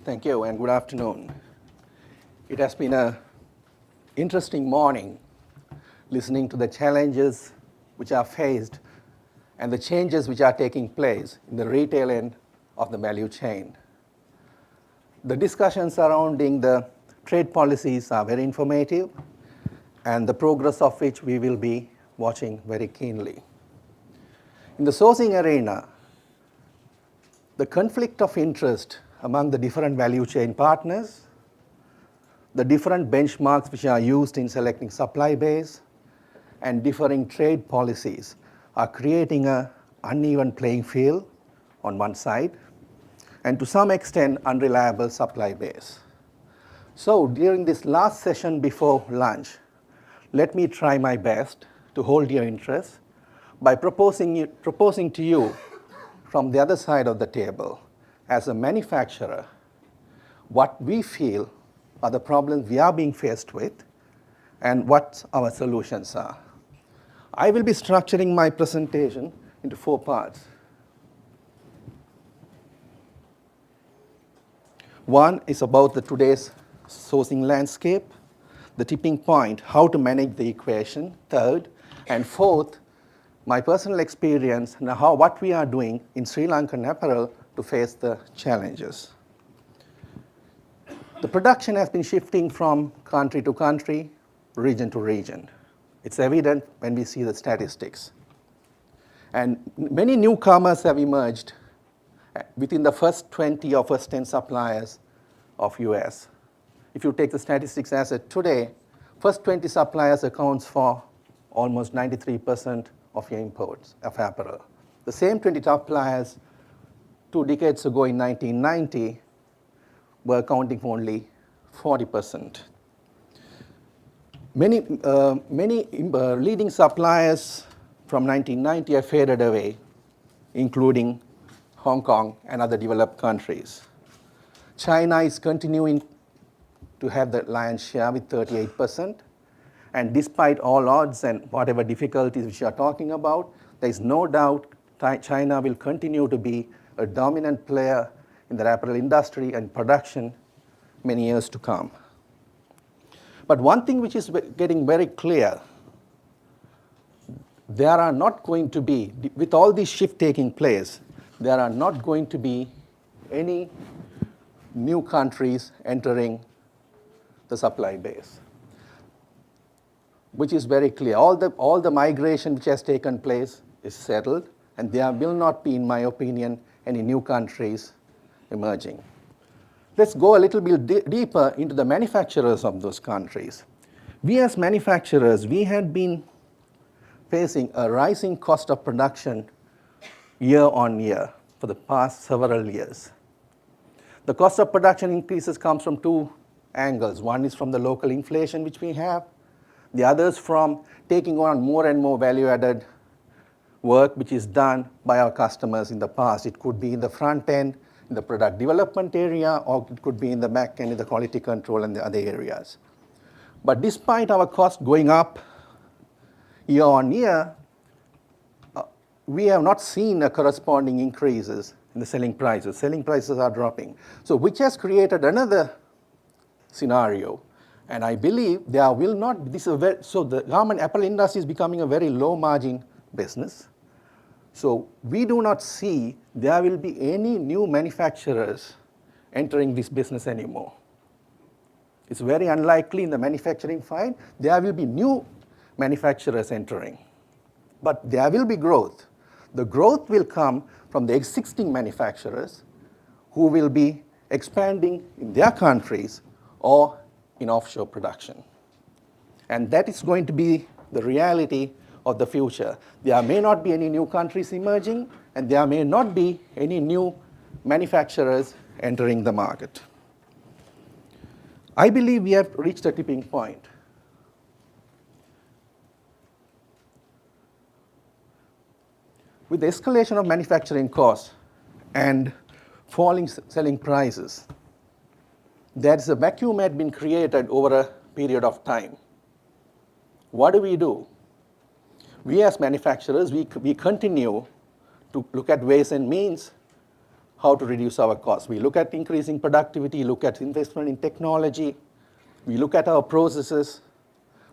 Thank you, and good afternoon. It has been an interesting morning listening to the challenges which are faced and the changes which are taking place in the retail end of the value chain. The discussions surrounding the trade policies are very informative, and the progress of which we will be watching very keenly. In the sourcing arena, the conflict of interest among the different value chain partners, the different benchmarks which are used in selecting supply base, and differing trade policies are creating an uneven playing field on one side, and to some extent, unreliable supply base. So during this last session before lunch, let me try my best to hold your interest by proposing to you from the other side of the table, as a manufacturer, what we feel are the problems we are being faced with and what our solutions are. I will be structuring my presentation into 4 parts. One is about today's sourcing landscape, the tipping point, how to manage the equation, third, and fourth, my personal experience and what we are doing in Sri Lankan apparel to face the challenges. The production has been shifting from country to country, region to region. It's evident when we see the statistics. And many newcomers have emerged within the first 20 or first 10 suppliers of US. If you take the statistics as of today, first 20 suppliers accounts for almost 93% of your imports of apparel. The same 20 suppliers 2 decades ago in 1990 were accounting for only 40%. Many leading suppliers from 1990 have faded away, including Hong Kong and other developed countries. China is continuing to have the lion's share with 38%. And despite all odds and whatever difficulties which you are talking about, there is no doubt China will continue to be a dominant player in the apparel industry and production many years to come. But one thing which is getting very clear, there are not going to be, with all this shift taking place, there are not going to be any new countries entering the supply base, which is very clear. All the migration which has taken place is settled, and there will not be, in my opinion, any new countries emerging. Let's go a little bit deeper into the manufacturers of those countries. We as manufacturers, we had been facing a rising cost of production year on year for the past several years. The cost of production increases comes from 2 angles. One is from the local inflation which we have, the others from taking on more and more value-added work which is done by our customers in the past. It could be in the front end, in the product development area, or it could be in the back end, in the quality control and the other areas. But despite our cost going up year on year, we have not seen a corresponding increases in the selling prices. Selling prices are dropping. So which has created another scenario. And I believe there will not, so the garment apparel industry is becoming a very low margin business. So we do not see there will be any new manufacturers entering this business anymore. It's very unlikely in the manufacturing side there will be new manufacturers entering. But there will be growth. The growth will come from the existing manufacturers who will be expanding in their countries or in offshore production. And that is going to be the reality of the future. There may not be any new countries emerging, and there may not be any new manufacturers entering the market. I believe we have reached a tipping point. With the escalation of manufacturing costs and falling selling prices, there is a vacuum had been created over a period of time. What do? We as manufacturers, we continue to look at ways and means how to reduce our costs. We look at increasing productivity, look at investment in technology, we look at our processes,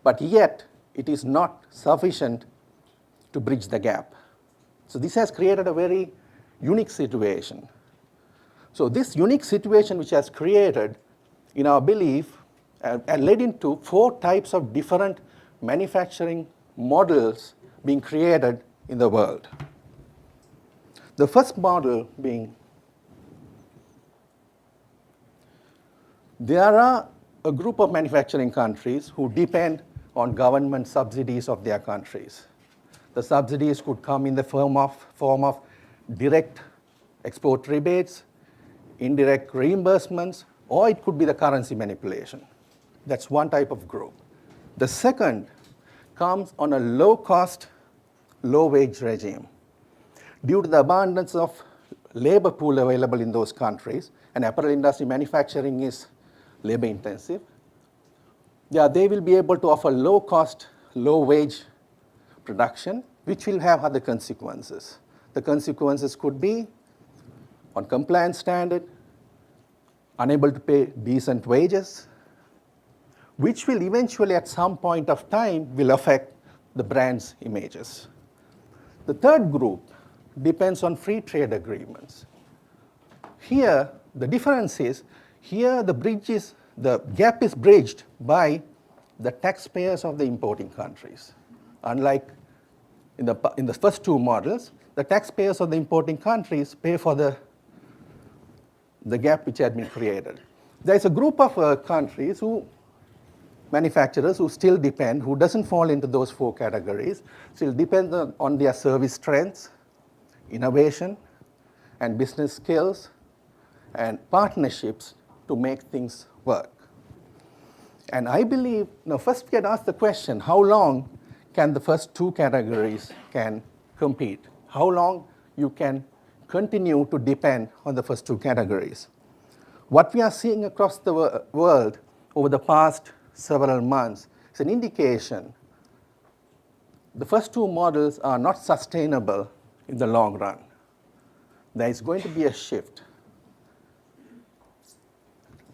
but yet it is not sufficient to bridge the gap. So this has created a very unique situation. So this unique situation which has created, in our belief, led into 4 types of different manufacturing models being created in the world. The first model being, there are a group of manufacturing countries who depend on government subsidies of their countries. The subsidies could come in the form of direct export rebates, indirect reimbursements, or it could be the currency manipulation. That's one type of group. The second comes on a low-cost, low-wage regime. Due to the abundance of labor pool available in those countries, and apparel industry manufacturing is labor-intensive, they will be able to offer low-cost, low-wage production, which will have other consequences. The consequences could be on compliance standard, unable to pay decent wages, which will eventually at some point of time will affect the brand's images. The third group depends on free trade agreements. Here, the difference is, here the gap is bridged by the taxpayers of the importing countries. Unlike in the first 2 models, the taxpayers of the importing countries pay for the gap which had been created. There is a group of countries manufacturers who still depend, who doesn't fall into those 4 categories, still depend on their service strengths, innovation, and business skills, and partnerships to make things work. And I believe, first we can ask the question, how long can the first 2 categories can compete? How long you can continue to depend on the first 2 categories? What we are seeing across the world over the past several months is an indication the first 2 models are not sustainable in the long run. There is going to be a shift.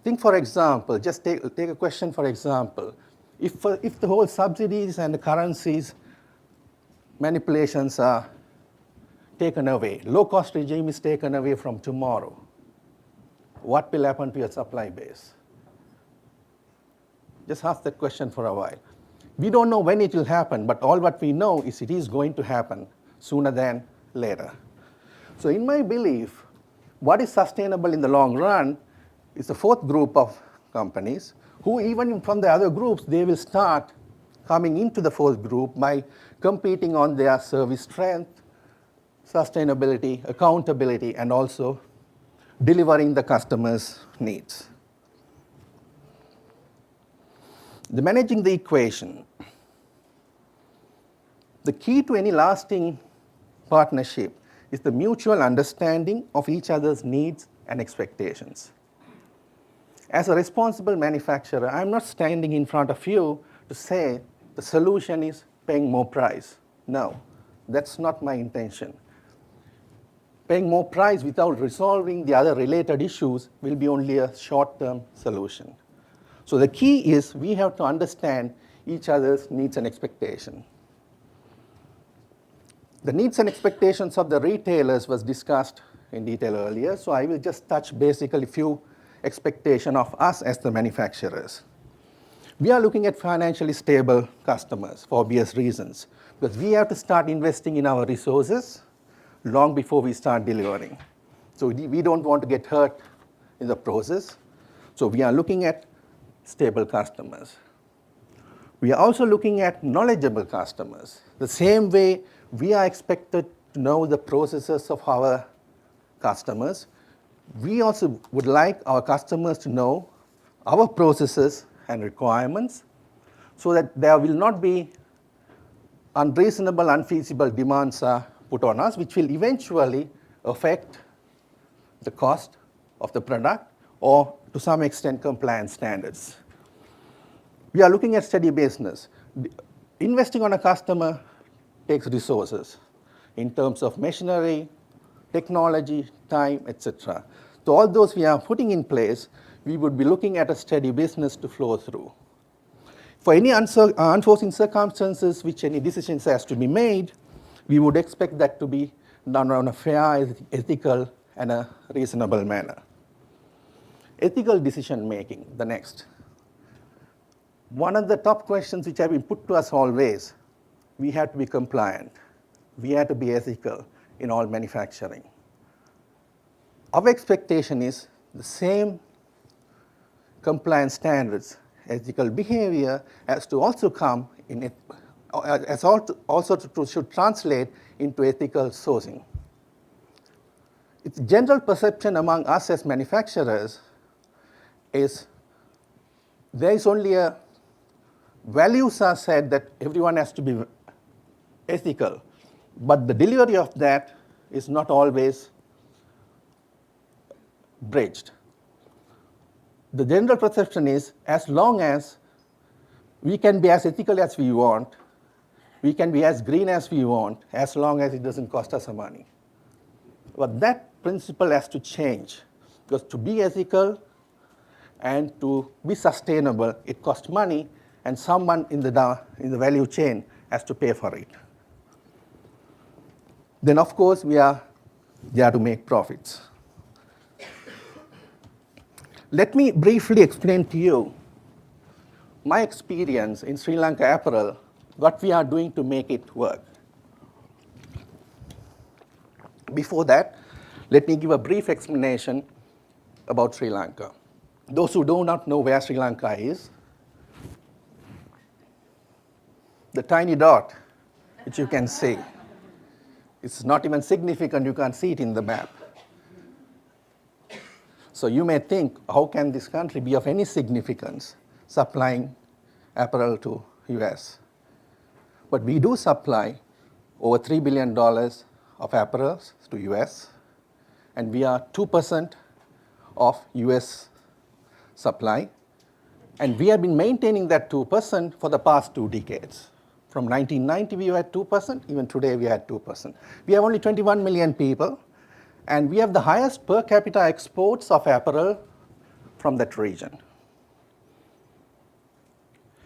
Think, for example, just take a question for example. If the whole subsidies and the currencies manipulations are taken away, low-cost regime is taken away from tomorrow, what will happen to your supply base? Just ask that question for a while. We don't know when it will happen, but all what we know is it is going to happen sooner than later. So in my belief, what is sustainable in the long run is the 4th group of companies who, even from the other groups, they will start coming into the 4th group by competing on their service strength, sustainability, accountability, and also delivering the customer's needs. Managing the equation. The key to any lasting partnership is the mutual understanding of each other's needs and expectations. As a responsible manufacturer, I'm not standing in front of you to say the solution is paying more price. No, that's not my intention. Paying more price without resolving the other related issues will be only a short-term solution. So the key is we have to understand each other's needs and expectations. The needs and expectations of the retailers was discussed in detail earlier, so I will just touch basically few expectations of us as the manufacturers. We are looking at financially stable customers for obvious reasons, because we have to start investing in our resources long before we start delivering. So we don't want to get hurt in the process. So we are looking at stable customers. We are also looking at knowledgeable customers. The same way we are expected to know the processes of our customers, we also would like our customers to know our processes and requirements so that there will not be unreasonable, unfeasible demands put on us, which will eventually affect the cost of the product or to some extent compliance standards. We are looking at steady business. Investing on a customer takes resources in terms of machinery, technology, time, etc. So all those we are putting in place, we would be looking at a steady business to flow through. For any unforeseen circumstances which any decisions has to be made, we would expect that to be done on a fair, ethical, and a reasonable manner. Ethical decision making, the next. One of the top questions which have been put to us always, we have to be compliant. We have to be ethical in all manufacturing. Our expectation is the same compliance standards, ethical behavior has to also come in it, as also should translate into ethical sourcing. It's general perception among us as manufacturers is there is only a values are said that everyone has to be ethical, but the delivery of that is not always bridged. The general perception is as long as we can be as ethical as we want, we can be as green as we want, as long as it doesn't cost us money. But that principle has to change, because to be ethical and to be sustainable, it costs money, and someone in the value chain has to pay for it. Then, of course, we are there to make profits. Let me briefly explain to you my experience in Sri Lanka Apparel, what we are doing to make it work. Before that, let me give a brief explanation about Sri Lanka. Those who do not know where Sri Lanka is, the tiny dot, which you can see, it's not even significant, you can't see it in the map. So you may think, how can this country be of any significance supplying apparel to US? But we do supply over $3 billion of apparel to US, and we are 2% of US supply, and we have been maintaining that 2% for the past 2 decades. From 1990 we were at 2%, even today we are at 2%. We have only 21 million people, and we have the highest per capita exports of apparel from that region.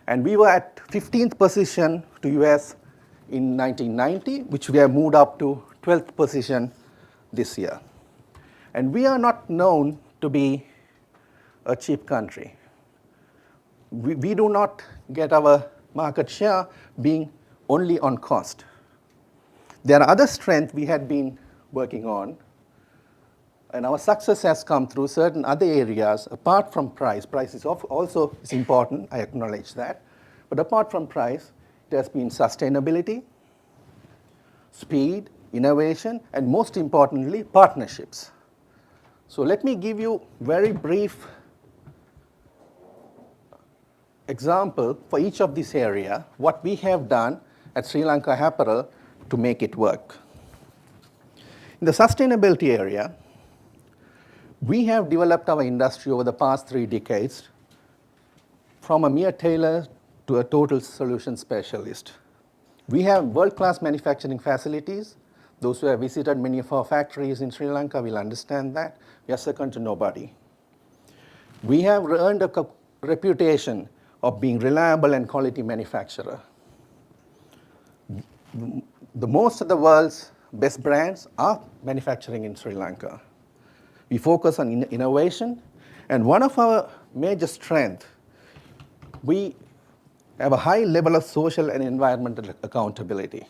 And we were at 15th position to US in 1990, which we have moved up to 12th position this year. And we are not known to be a cheap country. We do not get our market share being only on cost. There are other strengths we had been working on, and our success has come through certain other areas apart from price. Price is also important, I acknowledge that. But apart from price, it has been sustainability, speed, innovation, and most importantly, partnerships. So let me give you very brief example for each of these areas, what we have done at Sri Lanka Apparel to make it work. In the sustainability area, we have developed our industry over the past 3 decades from a mere tailor to a total solution specialist. We have world-class manufacturing facilities. Those who have visited many of our factories in Sri Lanka will understand that. We are second to nobody. We have earned a reputation of being reliable and quality manufacturer. The most of the world's best brands are manufacturing in Sri Lanka. We focus on innovation, and one of our major strengths, we have a high level of social and environmental accountability.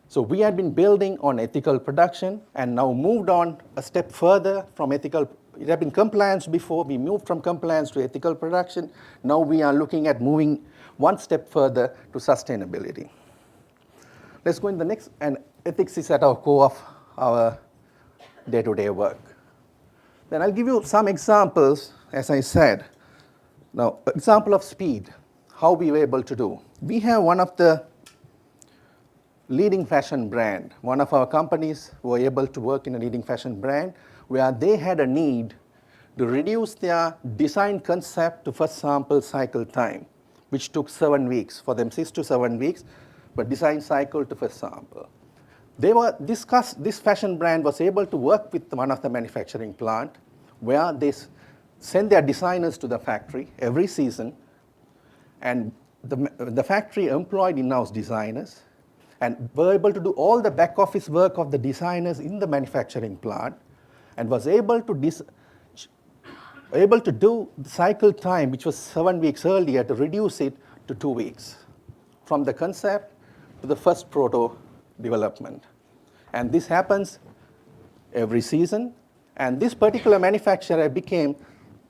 So we have been building on ethical production and now moved on a step further from ethical. It had been compliance before, we moved from compliance to ethical production. Now we are looking at moving one step further to sustainability. Let's go in the next, and ethics is at our core of our day-to-day work. Then I'll give you some examples, as I said. Now, example of speed, how we were able to do. We have one of the leading fashion brand. One of our companies were able to work in a leading fashion brand where they had a need to reduce their design concept to first sample cycle time, which took 7 weeks, for them 6 to 7 weeks, but design cycle to first sample. This fashion brand was able to work with one of the manufacturing plant where they send their designers to the factory every season, and the factory employed in-house designers and were able to do all the back office work of the designers in the manufacturing plant, and was able to do the cycle time, which was 7 weeks earlier, to reduce it to 2 weeks, from the concept to the first proto development. And this happens every season, and this particular manufacturer became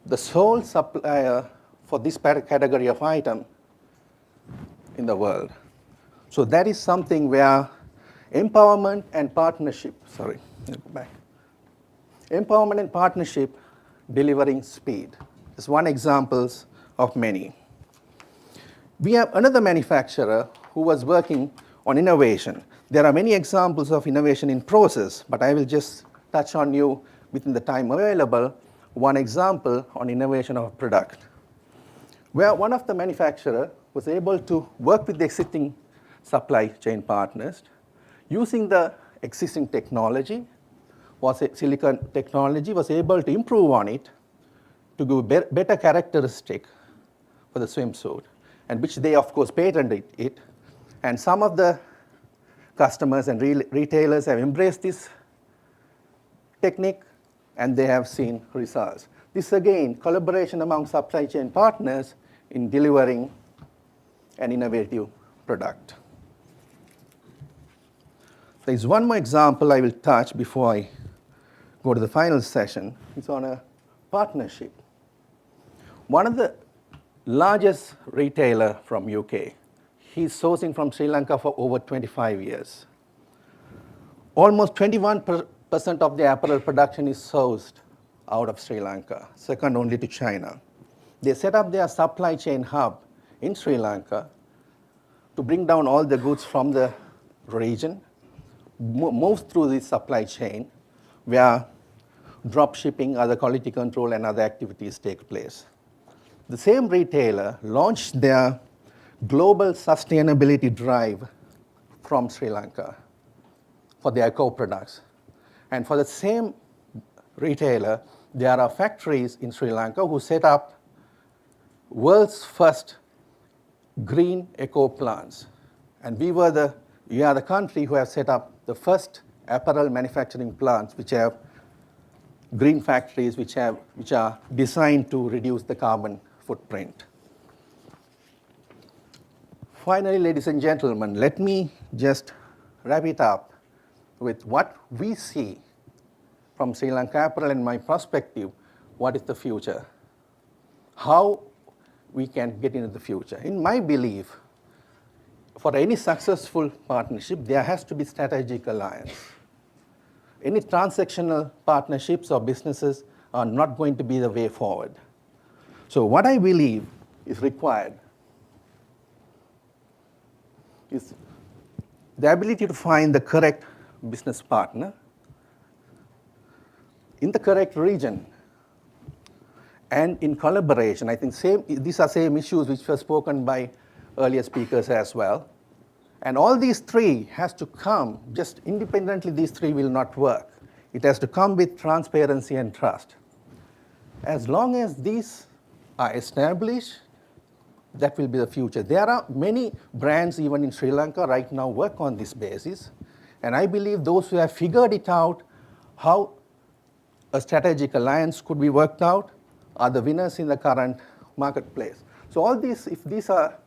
the sole supplier for this category of item in the world. So that is something where empowerment and partnership, empowerment and partnership delivering speed is one example of many. We have another manufacturer who was working on innovation. There are many examples of innovation in process, but I will just touch on you within the time available, one example on innovation of product, where one of the manufacturer was able to work with the existing supply chain partners using the existing technology, silicon technology, was able to improve on it to give better characteristic for the swimsuit, and which they of course patented it. And some of the customers and retailers have embraced this technique, and they have seen results. This again, collaboration among supply chain partners in delivering an innovative product. There is one more example I will touch before I go to the final session. It's on a partnership. One of the largest retailer from UK, he's sourcing from Sri Lanka for over 25 years. Almost 21% of the apparel production is sourced out of Sri Lanka, second only to China. They set up their supply chain hub in Sri Lanka to bring down all the goods from the region, move through the supply chain, where drop shipping, other quality control, and other activities take place. The same retailer launched their global sustainability drive from Sri Lanka for their co-products. And for the same retailer, there are factories in Sri Lanka who set up world's first green eco plants. And we are the country who have set up the first apparel manufacturing plants which have green factories which are designed to reduce the carbon footprint. Finally, ladies and gentlemen, let me just wrap it up with what we see from Sri Lanka Apparel and my perspective, what is the future? How we can get into the future. In my belief, for any successful partnership, there has to be strategic alliance. Any transactional partnerships or businesses are not going to be the way forward. So what I believe is required is the ability to find the correct business partner in the correct region and in collaboration. I think these are same issues which were spoken by earlier speakers as well. And all these three has to come, just independently these three will not work. It has to come with transparency and trust. As long as these are established, that will be the future. There are many brands even in Sri Lanka right now work on this basis. And I believe those who have figured it out, how a strategic alliance could be worked out, are the winners in the current marketplace. So all these, if these are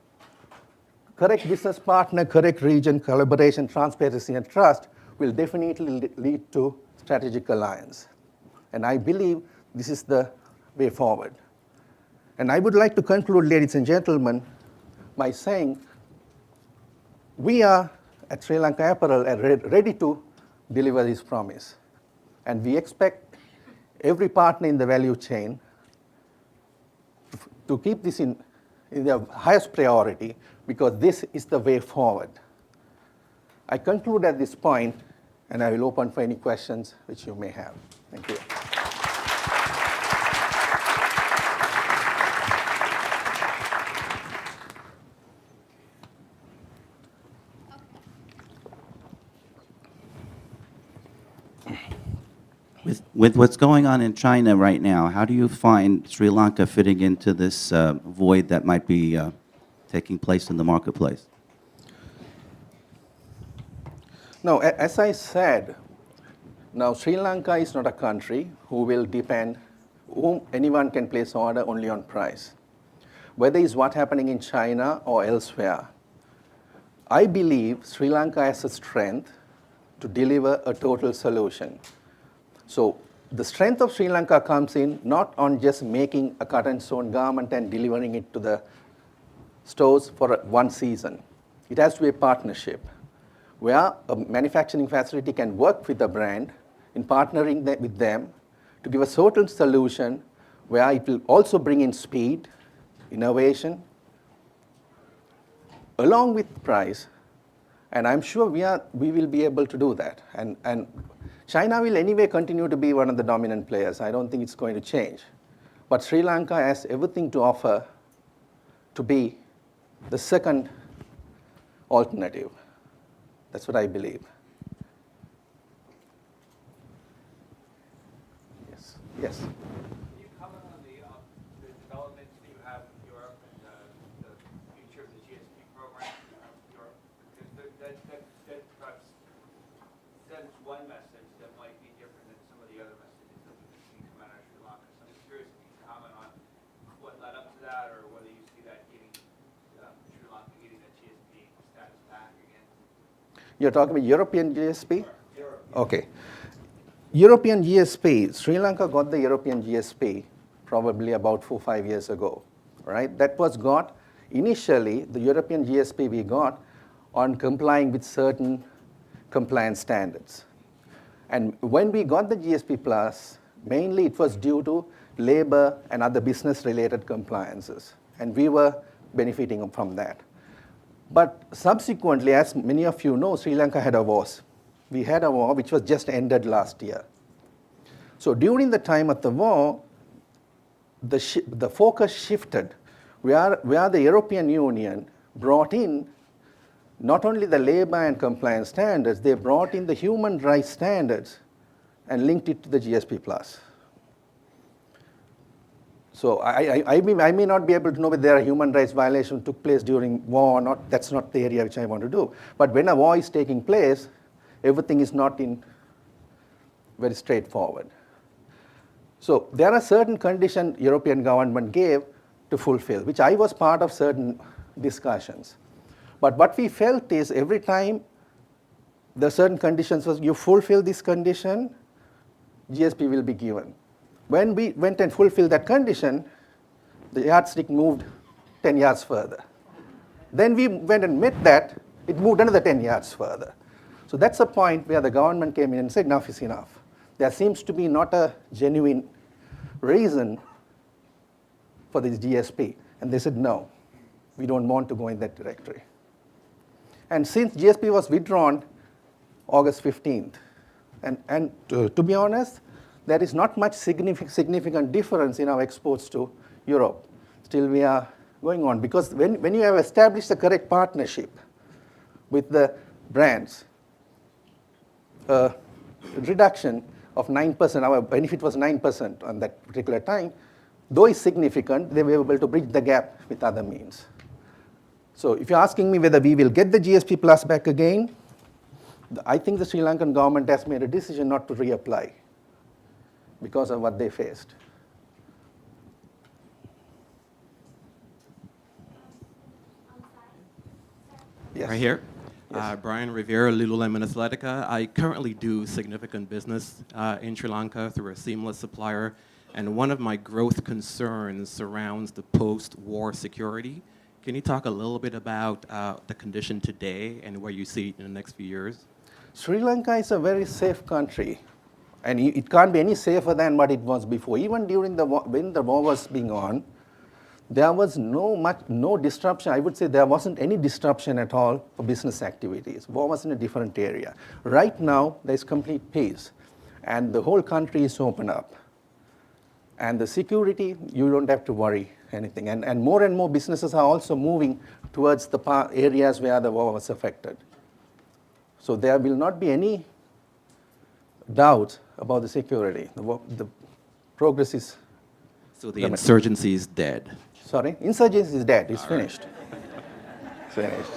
correct business partner, correct region, collaboration, transparency, and trust, will definitely lead to strategic alliance. And I believe this is the way forward. And I would like to conclude, ladies and gentlemen, by saying we are at Sri Lanka Apparel ready to deliver this promise. And we expect every partner in the value chain to keep this in their highest priority, because this is the way forward. I conclude at this point, and I will open for any questions which you may have. Thank you. With what's going on in China right now, how do you find Sri Lanka fitting into this void that might be taking place in the marketplace? Now, as I said, now Sri Lanka is not a country who will depend, whom anyone can place order only on price. Whether it's what's happening in China or elsewhere, I believe Sri Lanka has a strength to deliver a total solution. So the strength of Sri Lanka comes in not on just making a cut and sewn garment and delivering it to the stores for one season. It has to be a partnership where a manufacturing facility can work with a brand in partnering with them to give a total solution where it will also bring in speed, innovation, along with price. And I'm sure we will be able to do that. And China will anyway continue to be one of the dominant players. I don't think it's going to change. But Sri Lanka has everything to offer to be the second alternative. That's what I believe. Yes. Yes. Can you comment on the developments that you have in Europe and the future of the GSP program in Europe? Because that perhaps sends one message that might be different than some of the other messages that we've seen come out of Sri Lanka. So I'm just curious if you can comment on what led up to that, or whether you see that getting Sri Lanka getting that GSP status back again. You're talking about European GSP? Europe. Okay. European GSP, Sri Lanka got the European GSP probably about 4 or 5 years ago, right? That was got, initially, the European GSP we got on complying with certain compliance standards. And when we got the GSP Plus, mainly it was due to labor and other business-related compliances. And we were benefiting from that. But subsequently, as many of you know, Sri Lanka had a war. We had a war which was just ended last year. So during the time of the war, the focus shifted where the European Union brought in not only the labor and compliance standards, they brought in the human rights standards and linked it to the GSP Plus. So I may not be able to know whether there are human rights violations took place during war or not. That's not the area which I want to do. But when a war is taking place, everything is not in very straightforward. So there are certain conditions European government gave to fulfill, which I was part of certain discussions. But what we felt is every time the certain conditions was you fulfill this condition, GSP will be given. When we went and fulfilled that condition, the yardstick moved 10 yards further. Then we went and met that, it moved another 10 yards further. So that's a point where the government came in and said, enough is enough. There seems to be not a genuine reason for this GSP. And they said, no, we don't want to go in that directory. And since GSP was withdrawn August 15th, and to be honest, there is not much significant difference in our exports to Europe. Still we are going on, because when you have established the correct partnership with the brands, reduction of 9%, our benefit was 9% on that particular time, though it's significant, they were able to bridge the gap with other means. So if you're asking me whether we will get the GSP Plus back again, I think the Sri Lankan government has made a decision not to reapply because of what they faced. Yes. Right here. Yes. Brian Rivera, Lululemon Athletica. I currently do significant business in Sri Lanka through a seamless supplier, and one of my growth concerns surrounds the post-war security. Can you talk a little bit about the condition today and where you see it in the next few years? Sri Lanka is a very safe country, and it can't be any safer than what it was before. Even during the war, when the war was being on, there was no disruption. I would say there wasn't any disruption at all for business activities. War was in a different area. Right now, there's complete peace, and the whole country is open up. And the security, you don't have to worry anything. And more businesses are also moving towards the areas where the war was affected. So there will not be any doubt about the security. The progress is, So the insurgency is dead. sorry, insurgency is dead, it's finished. It's finished.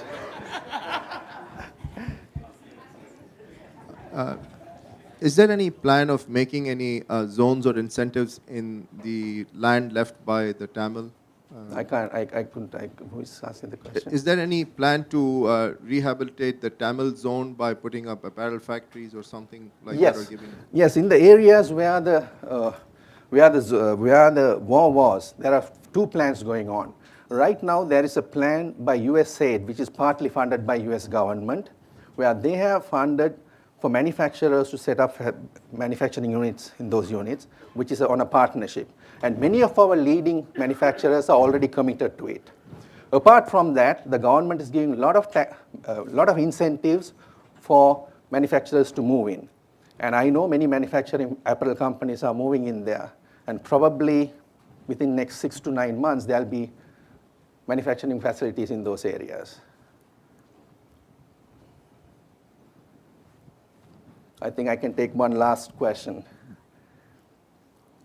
Is there any plan of making any zones or incentives in the land left by the Tamil? Who is asking the question? Is there any plan to rehabilitate the Tamil zone by putting up apparel factories or something like that? Or Yes, giving yes. In the areas where the war was, there are two plans going on. Right now, there is a plan by USAID, which is partly funded by US government, where they have funded for manufacturers to set up manufacturing units in those units, which is on a partnership. And many of our leading manufacturers are already committed to it. Apart from that, the government is giving a lot of incentives for manufacturers to move in. And I know many manufacturing apparel companies are moving in there. And probably within next 6 to 9 months, there'll be manufacturing facilities in those areas. I think I can take one last question.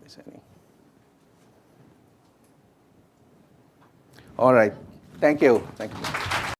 Is any? All right. Thank you. Thank you.